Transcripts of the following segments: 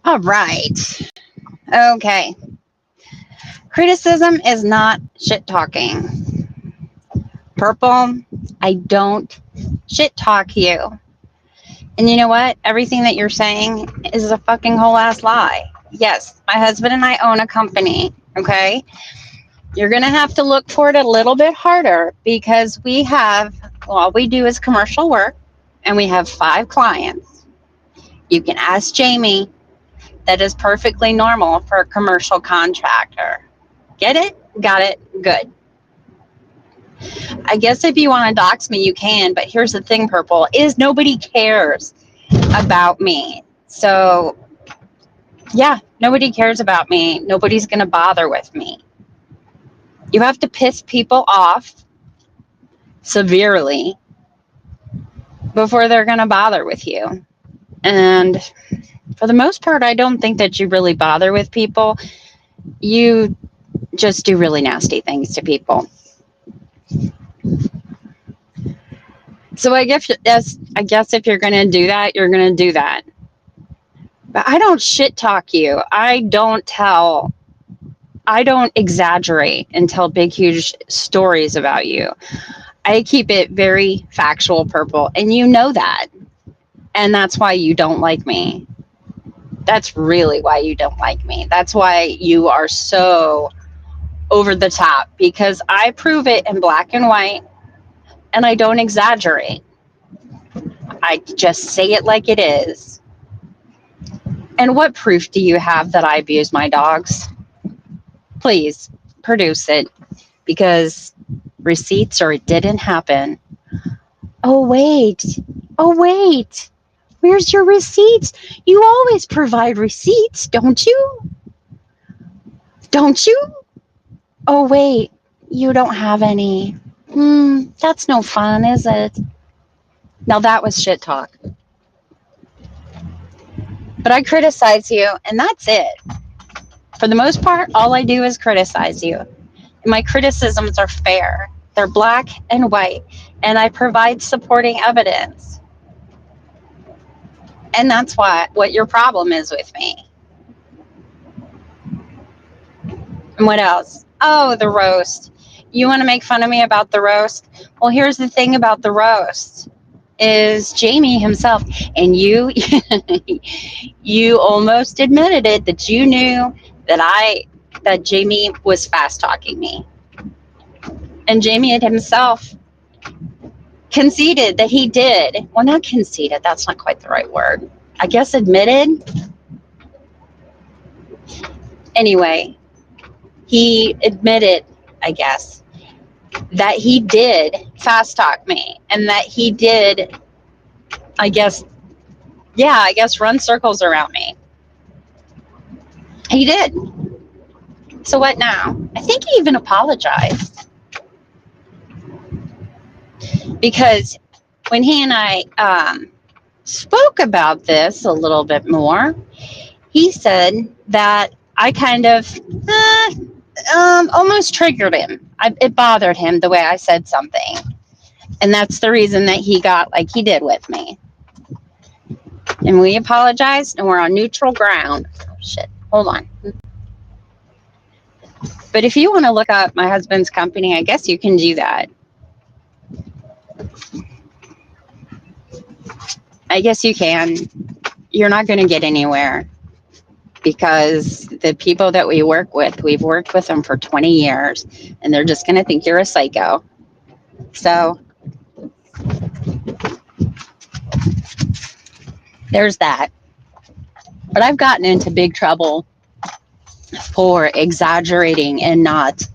All right. Okay. Criticism is not shit talking. Purple, I don't shit talk you. And you know what? Everything that you're saying is a fucking whole ass lie. Yes, my husband and I own a company, okay? You're going to have to look for it a little bit harder because all we do is commercial work and we have 5 clients. You can ask Jamie. That is perfectly normal for a commercial contractor. Get it? Got it? Good. I guess if you want to dox me, you can. But here's the thing, Purple, is nobody cares about me. So, yeah, nobody cares about me. Nobody's going to bother with me. You have to piss people off severely before they're going to bother with you. And for the most part, I don't think that you really bother with people. You just do really nasty things to people. So I guess if you're going to do that, you're going to do that. But I don't shit talk you. I don't exaggerate and tell big, huge stories about you. I keep it very factual, Purple. And you know that. And that's why you don't like me. That's really why you don't like me. That's why you are so over the top, because I prove it in black and white and I don't exaggerate. I just say it like it is. And what proof do you have that I abuse my dogs? Please produce it, because receipts or it didn't happen. Oh, wait. Oh, wait. Where's your receipts? You always provide receipts, don't you? Don't you? Oh, wait. You don't have any. That's no fun, is it? Now that was shit talk. But I criticize you, and that's it. For the most part, all I do is criticize you. And my criticisms are fair. They're black and white, and I provide supporting evidence. And that's what your problem is with me. And what else? Oh, the roast. You want to make fun of me about the roast? Well, here's the thing about the roast is Jamie himself, and you you almost admitted it, that you knew that Jamie was fast talking me. And Jamie himself conceded that he did. Well, not conceded, that's not quite the right word. I guess admitted. Anyway, he admitted, I guess, that he did fast talk me and that he did, I guess run circles around me. He did. So what now? I think he even apologized, because when he and I spoke about this a little bit more, he said that I kind of almost triggered him. It bothered him the way I said something. And that's the reason that he got like he did with me. And we apologized, and we're on neutral ground. Oh, shit. Hold on. But if you want to look up my husband's company, I guess you can do that. I guess you can. You're not going to get anywhere, because the people that we've worked with them for 20 years, and they're just going to think you're a psycho. So there's that. But I've gotten into big trouble for exaggerating and not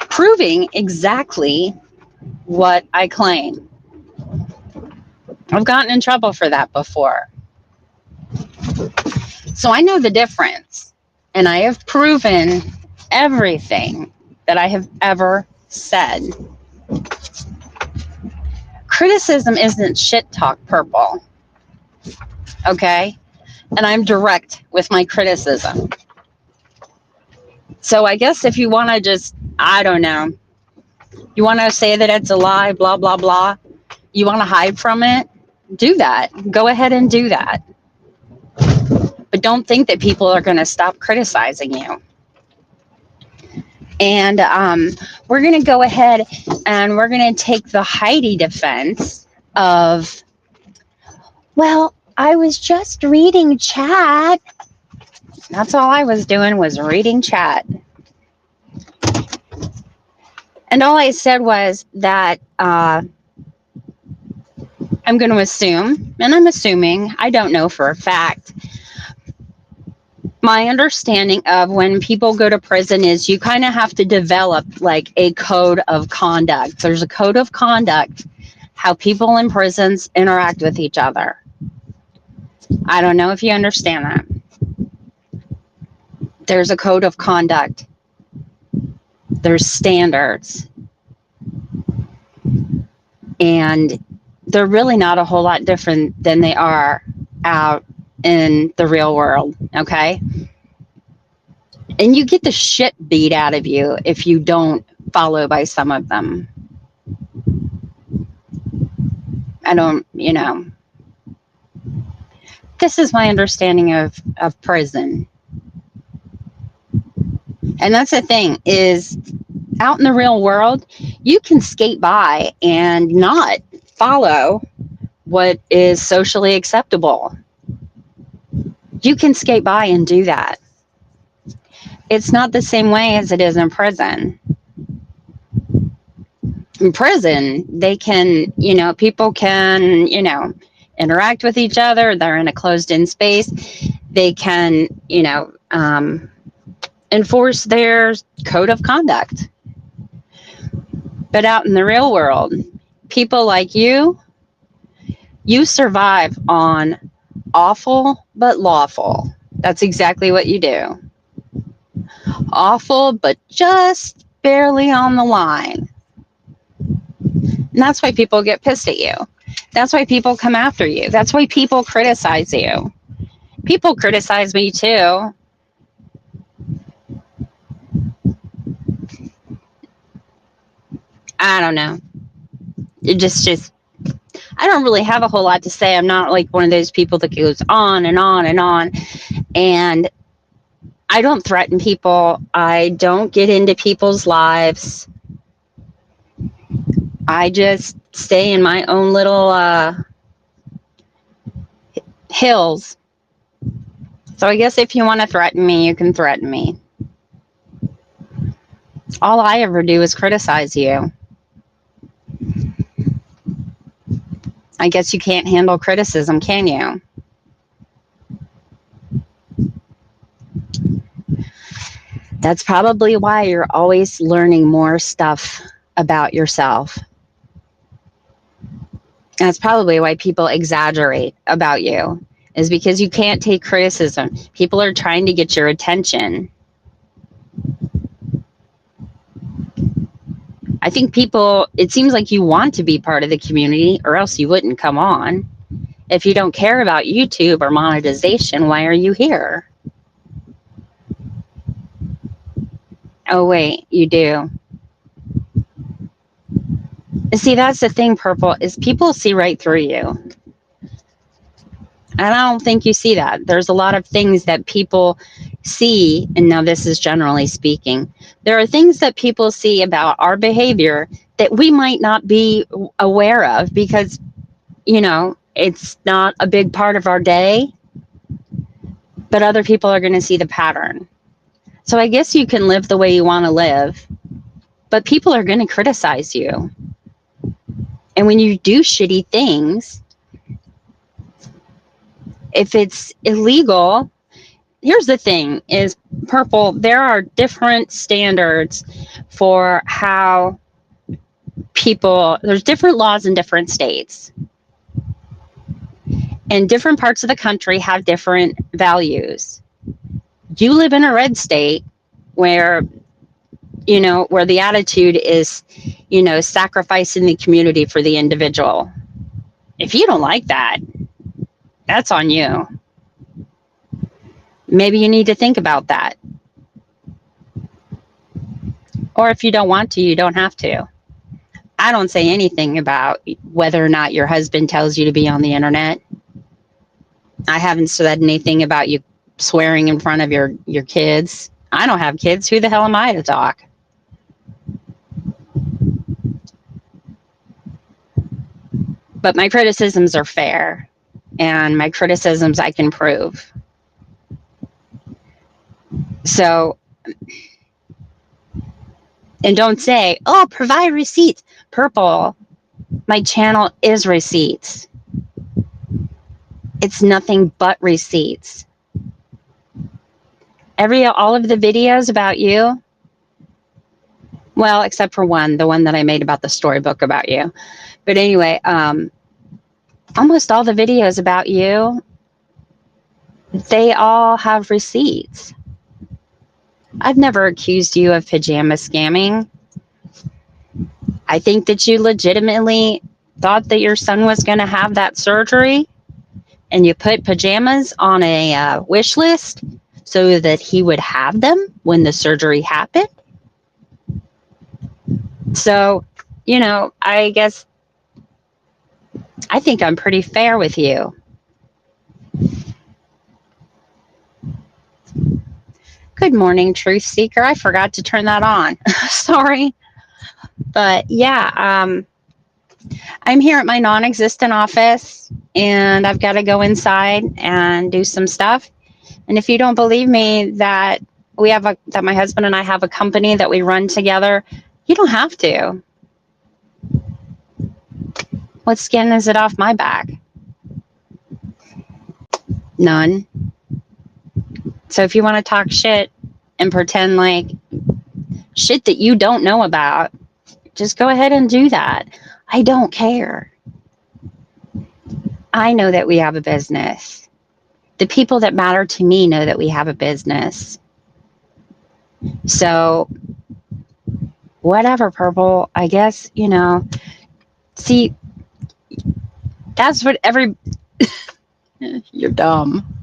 proving exactly what I claim. I've gotten in trouble for that before. So I know the difference. And I have proven everything that I have ever said. Criticism isn't shit talk, Purple. Okay? And I'm direct with my criticism. So I guess if you want to just, I don't know, you want to say that it's a lie, blah, blah, blah, you want to hide from it, do that. Go ahead and do that. But don't think that people are going to stop criticizing you. And we're going to go ahead and we're going to take the Heidi defense of, well, I was just reading chat. That's all I was doing was reading chat. And all I said was that I'm going to assume, and I'm assuming, I don't know for a fact, my understanding of when people go to prison is you kind of have to develop like a code of conduct. There's a code of conduct, how people in prisons interact with each other. I don't know if you understand that. There's a code of conduct. There's standards. And they're really not a whole lot different than they are out in the real world, okay? And you get the shit beat out of you if you don't follow by some of them. I don't, this is my understanding of prison. And that's the thing is, out in the real world, you can skate by and not follow what is socially acceptable. You can skate by and do that. It's not the same way as it is in prison. In prison, they can, people can, interact with each other. They're in a closed-in space. They can, enforce their code of conduct. But out in the real world, people like you survive on awful but lawful. That's exactly what you do. Awful, but just barely on the line. And that's why people get pissed at you. That's why people come after you. That's why people criticize you. People criticize me too. I don't know. It just I don't really have a whole lot to say. I'm not like one of those people that goes on and on and on. And I don't threaten people. I don't get into people's lives. I just stay in my own little hills. So I guess if you want to threaten me, you can threaten me. All I ever do is criticize you. I guess you can't handle criticism, can you? That's probably why you're always learning more stuff about yourself. That's probably why people exaggerate about you, is because you can't take criticism. People are trying to get your attention. I think it seems like you want to be part of the community, or else you wouldn't come on. If you don't care about YouTube or monetization, why are you here? Oh, wait, you do. See, that's the thing, Purple, is people see right through you. And I don't think you see that. There's a lot of things that people see, and now this is generally speaking, there are things that people see about our behavior that we might not be aware of because, it's not a big part of our day, but other people are going to see the pattern. So I guess you can live the way you want to live, but people are going to criticize you. And when you do shitty things, if it's illegal, here's the thing is, Purple, there are different standards for how there's different laws in different states. And different parts of the country have different values. You live in a red state where, where the attitude is, sacrificing the community for the individual. If you don't like that, that's on you. Maybe you need to think about that. Or if you don't want to, you don't have to. I don't say anything about whether or not your husband tells you to be on the internet. I haven't said anything about you swearing in front of your kids. I don't have kids. Who the hell am I to talk? But my criticisms are fair, and my criticisms I can prove. So, and don't say, oh, provide receipts. Purple, my channel is receipts. It's nothing but receipts. All of the videos about you, well, except for one, the one that I made about the storybook about you. But anyway, almost all the videos about you, they all have receipts. I've never accused you of pajama scamming. I think that you legitimately thought that your son was going to have that surgery, and you put pajamas on a wish list so that he would have them when the surgery happened. So, you know, I guess I think I'm pretty fair with you. Good morning, Truth Seeker. I forgot to turn that on. Sorry. But yeah, I'm here at my non-existent office, and I've got to go inside and do some stuff. And if you don't believe me that that my husband and I have a company that we run together, you don't have to. What skin is it off my back? None. So if you want to talk shit and pretend like shit that you don't know about, just go ahead and do that. I don't care. I know that we have a business. The people that matter to me know that we have a business. So whatever, Purple, I guess, you know, see, that's what you're dumb.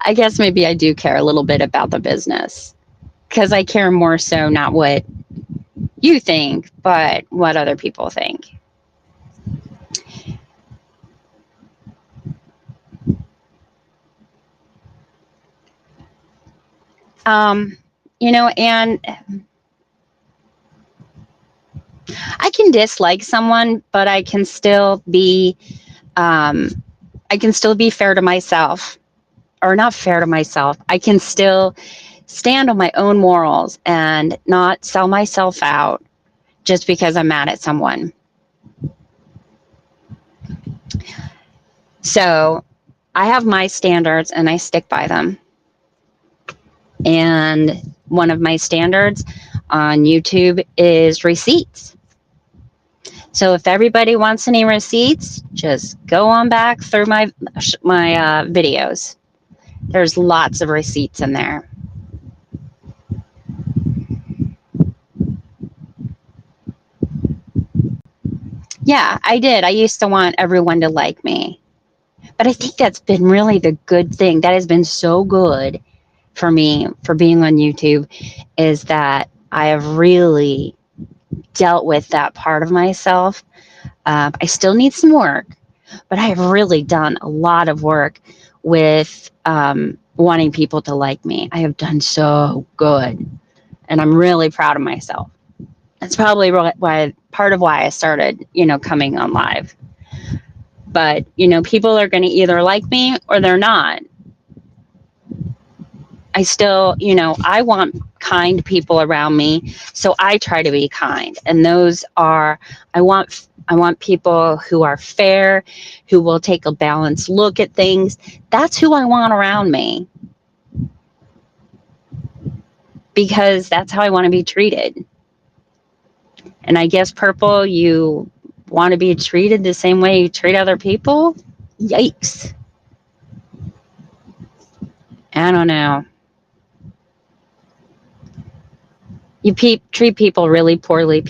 I guess maybe I do care a little bit about the business, because I care more so not what you think, but what other people think. You know, and I can dislike someone, but I can still be fair to myself, or not fair to myself. I can still stand on my own morals and not sell myself out just because I'm mad at someone. So I have my standards and I stick by them. And one of my standards on YouTube is receipts. So if everybody wants any receipts, just go on back through my videos. There's lots of receipts in there. Yeah, I did. I used to want everyone to like me. But I think that's been really the good thing. That has been so good for me for being on YouTube, is that I have really dealt with that part of myself. I still need some work, but I have really done a lot of work with wanting people to like me. I have done so good, and I'm really proud of myself. That's probably part of why I started, you know, coming on live. But, you know, people are going to either like me or they're not. I still, you know, I want kind people around me, so I try to be kind. And those are, I want people who are fair, who will take a balanced look at things. That's who I want around me, because that's how I want to be treated. And I guess, Purple, you want to be treated the same way you treat other people? Yikes. I don't know. You treat people really poorly,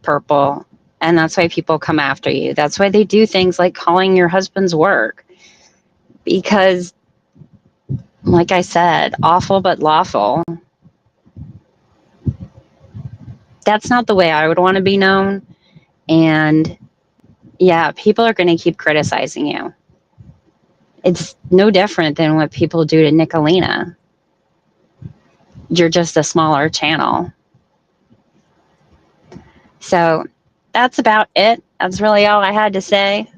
Purple, and that's why people come after you. That's why they do things like calling your husband's work, because, like I said, awful but lawful. That's not the way I would want to be known. And yeah, people are going to keep criticizing you. It's no different than what people do to Nicolina. You're just a smaller channel. So that's about it. That's really all I had to say.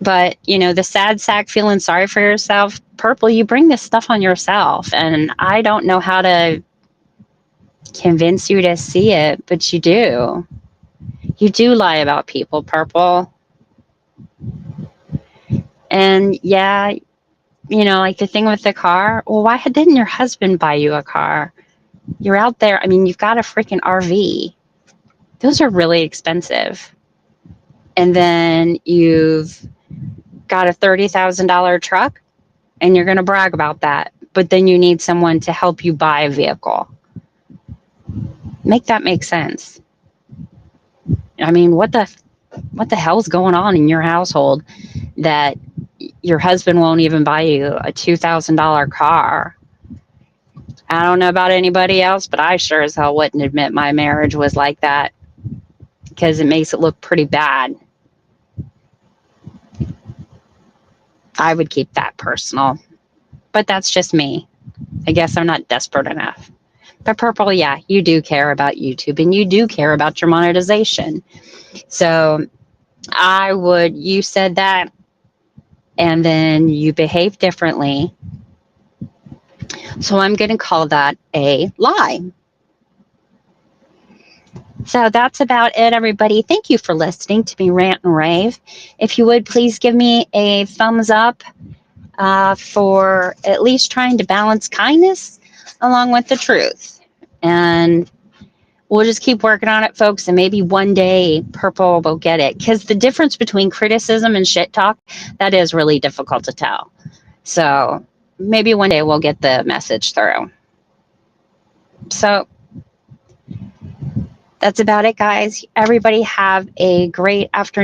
But, you know, the sad sack feeling sorry for yourself, Purple, you bring this stuff on yourself. And I don't know how to convince you to see it, but you do. You do lie about people, Purple. And yeah, you know, like the thing with the car. Well, why didn't your husband buy you a car? You're out there. I mean, you've got a freaking RV. Those are really expensive. And then you've got a $30,000 truck and you're going to brag about that. But then you need someone to help you buy a vehicle. Make that make sense. I mean, what the hell's going on in your household that your husband won't even buy you a $2,000 car? I don't know about anybody else, but I sure as hell wouldn't admit my marriage was like that, because it makes it look pretty bad. I would keep that personal, but that's just me. I guess I'm not desperate enough. But Purple, yeah, you do care about YouTube and you do care about your monetization. So you said that and then you behave differently. So I'm going to call that a lie. So that's about it, everybody. Thank you for listening to me rant and rave. If you would, please give me a thumbs up for at least trying to balance kindness along with the truth. And we'll just keep working on it, folks. And maybe one day Purple will get it. Because the difference between criticism and shit talk, that is really difficult to tell. So maybe one day we'll get the message through. So that's about it, guys. Everybody have a great afternoon.